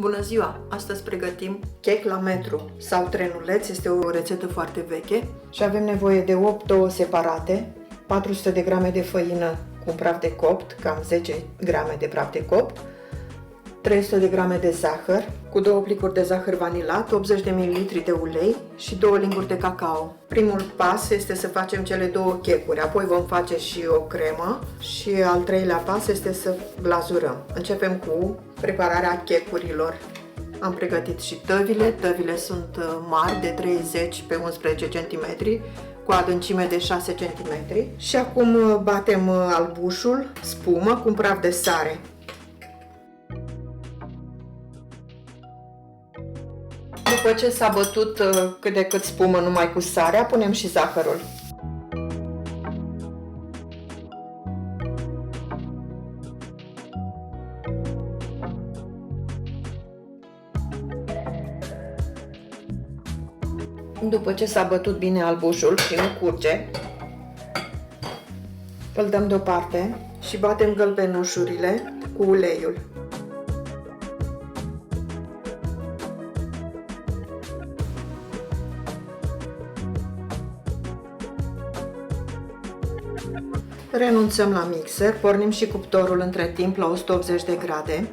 Bună ziua! Astăzi pregătim chec la metru sau trenuleț, este o rețetă foarte veche și avem nevoie de 8 ouă separate, 400 de grame de făină cu praf de copt, cam 10 grame de praf de copt, 300 de grame de zahăr, cu 2 plicuri de zahăr vanilat, 80 de ml de ulei și 2 linguri de cacao. Primul pas este să facem cele 2 checuri, apoi vom face și o cremă și al treilea pas este să glazurăm. Începem cu prepararea checurilor. Am pregătit și tăvile. Tăvile sunt mari, de 30 pe 11 cm, cu adâncime de 6 cm. Și acum batem albușul, spumă, cu un praf de sare. După ce s-a bătut cât de cât spumă numai cu sarea, punem și zahărul. După ce s-a bătut bine albușul și nu curge, îl dăm deoparte și batem gălbenușurile cu uleiul. Renunțăm la mixer, pornim și cuptorul între timp la 180 de grade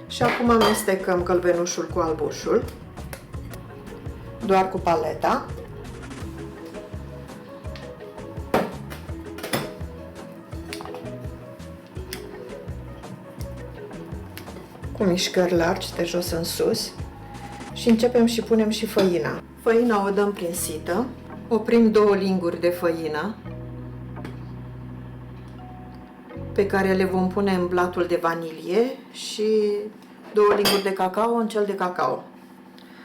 și acum amestecăm gălbenușul cu albușul, doar cu paleta. Cu mișcări largi de jos în sus și începem și punem și făina. Făina o dăm prin sită, oprim 2 linguri de făină pe care le vom pune în blatul de vanilie și 2 linguri de cacao în cel de cacao.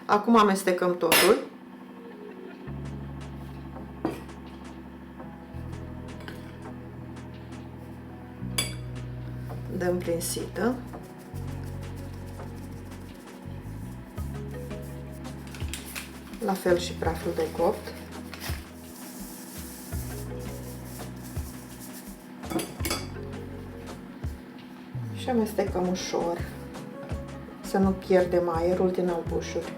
Acum amestecăm totul. Dăm prin sită. La fel și praful de copt. Și amestecăm ușor, să nu pierdem aerul din albușuri.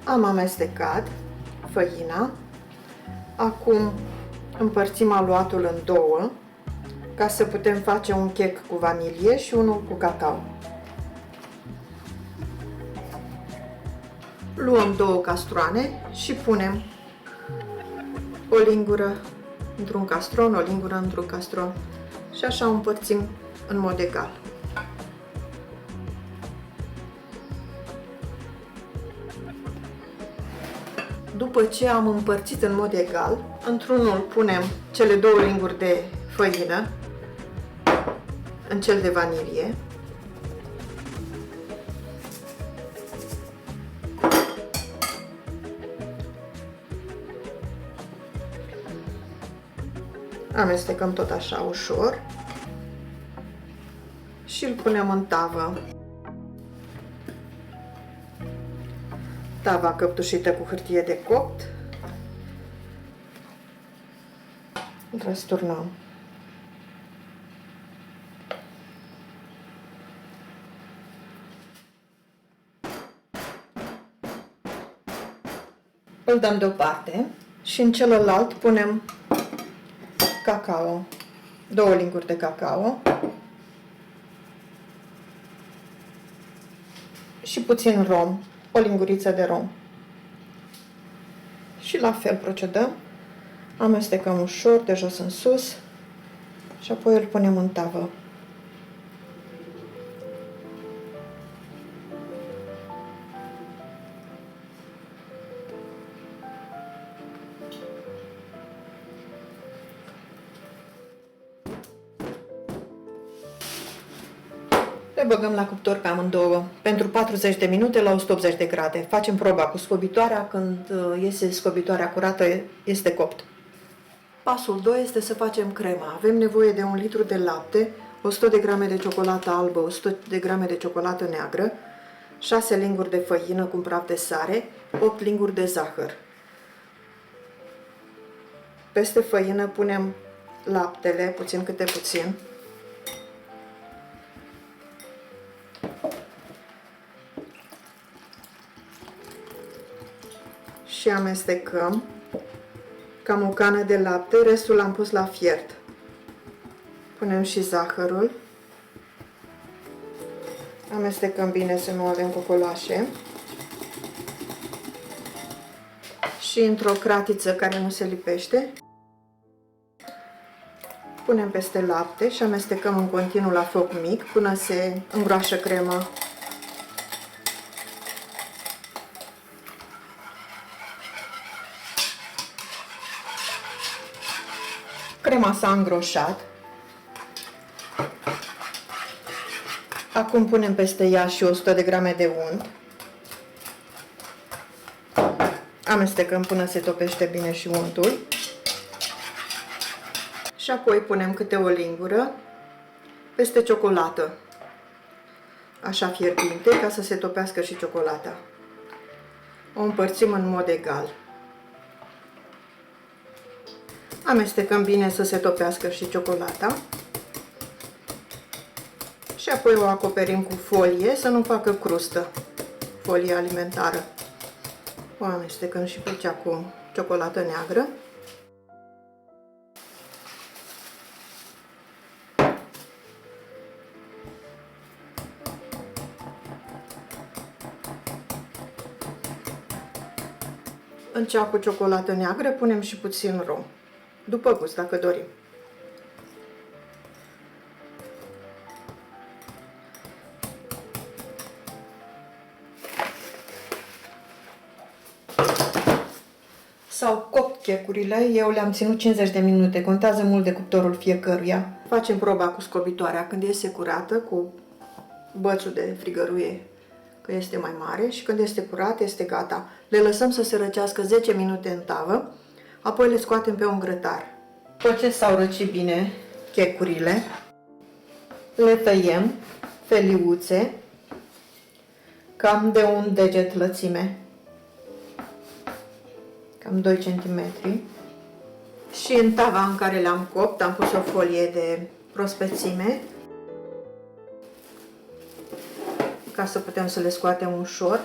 Am amestecat făina. Acum împărțim aluatul în 2 ca să putem face un chec cu vanilie și unul cu cacao. Luăm 2 castroane și punem o lingură într-un castron, o lingură într-un castron și așa o împărțim în mod egal. După ce am împărțit în mod egal, într-unul punem cele 2 linguri de făină în cel de vanilie. Amestecăm tot așa ușor și îl punem în tavă. Tava căptușită cu hârtie de copt. Îl răsturnăm. Îl dăm deoparte și în celălalt punem cacao. 2 linguri de cacao și puțin rom. O linguriță de rom. Și la fel procedăm. Amestecăm ușor de jos în sus și apoi îl punem în tavă. Le băgăm la cuptor pe amândouă pentru 40 de minute la 180 de grade. Facem proba cu scobitoarea, când iese scobitoarea curată este copt. Pasul 2 este să facem crema. Avem nevoie de 1 litru de lapte, 100 de grame de ciocolată albă, 100 de grame de ciocolată neagră, 6 linguri de făină cu un praf de sare, 8 linguri de zahăr. Peste făină punem laptele, puțin câte puțin. Și amestecăm cam o cană de lapte, restul l-am pus la fiert. Punem și zahărul. Amestecăm bine să nu avem cocoloașe. Și într-o cratiță care nu se lipește, punem peste lapte și amestecăm în continuu la foc mic până se îngroașă crema. Crema s-a îngroșat. Acum punem peste ea și 100 de grame de unt. Amestecăm până se topește bine și untul. Și apoi punem câte o lingură peste ciocolată. Așa fierbinte, ca să se topească și ciocolata. O împărțim în mod egal. Amestecăm bine să se topească și ciocolata. Și apoi o acoperim cu folie să nu facă crustă. Folie alimentară. O amestecăm și pe cea cu ciocolată neagră. În cea cu ciocolată neagră punem și puțin rom. După gust, dacă dorim. S-au copt checurile, eu le-am ținut 50 de minute, contează mult de cuptorul fiecăruia. Facem proba cu scobitoarea când este curată, cu bățul de frigăruie, că este mai mare, și când este curat, este gata. Le lăsăm să se răcească 10 minute în tavă, apoi le scoatem pe un grătar. După ce s-au răcit bine checurile, le tăiem feliuțe, cam de un deget lățime, cam 2 cm. Și în tava în care le-am copt am pus o folie de prospețime, ca să putem să le scoatem ușor.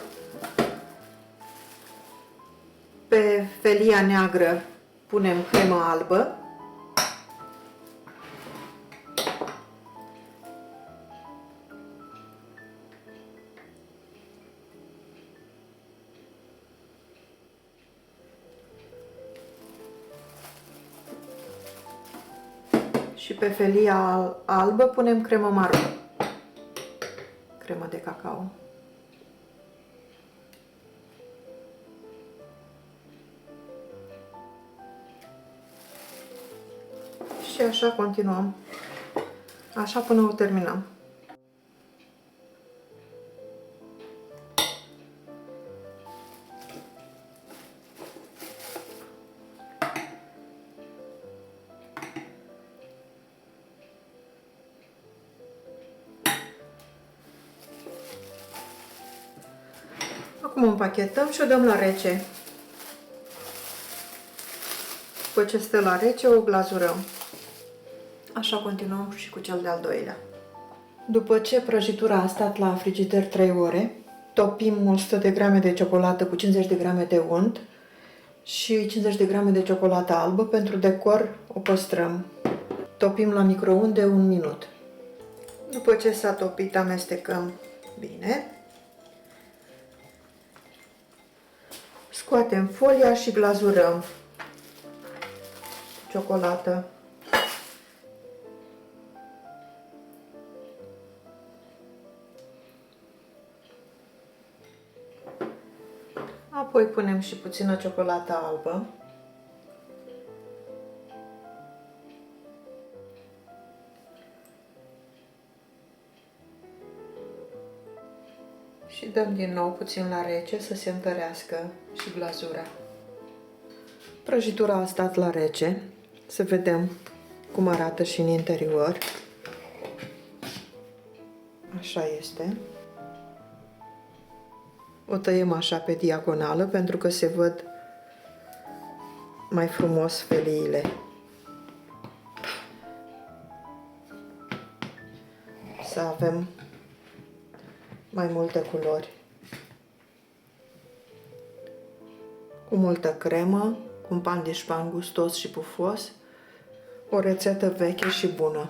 Pe felia neagră punem cremă albă. Și pe felia albă punem cremă maro, cremă de cacao. Și așa continuăm. Așa până o terminăm. Acum o împachetăm și o dăm la rece. După ce stă la rece, o glazurăm. Așa continuăm și cu cel de-al doilea. După ce prăjitura a stat la frigider 3 ore, topim 100 de grame de ciocolată cu 50 de grame de unt și 50 de grame de ciocolată albă. Pentru decor o păstrăm. Topim la microunde 1 minut. După ce s-a topit, amestecăm bine. Scoatem folia și glazurăm ciocolată. Apoi punem și puțină ciocolată albă. Și dăm din nou puțin la rece să se întărească și glazura. Prăjitura a stat la rece, să vedem cum arată și în interior. Așa este. O tăiem așa pe diagonală pentru că se văd mai frumos feliile. Să avem mai multe culori. Cu multă cremă, cu un pandișpan gustos și pufos, o rețetă veche și bună.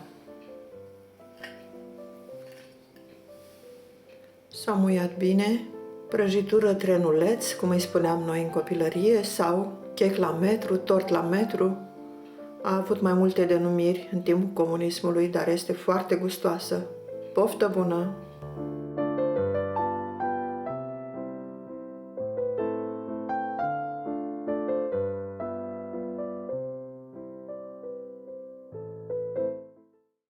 S-a muiat bine, prăjitură trenuleț, cum îi spuneam noi în copilărie, sau chec la metru, tort la metru. A avut mai multe denumiri în timpul comunismului, dar este foarte gustoasă. Poftă bună!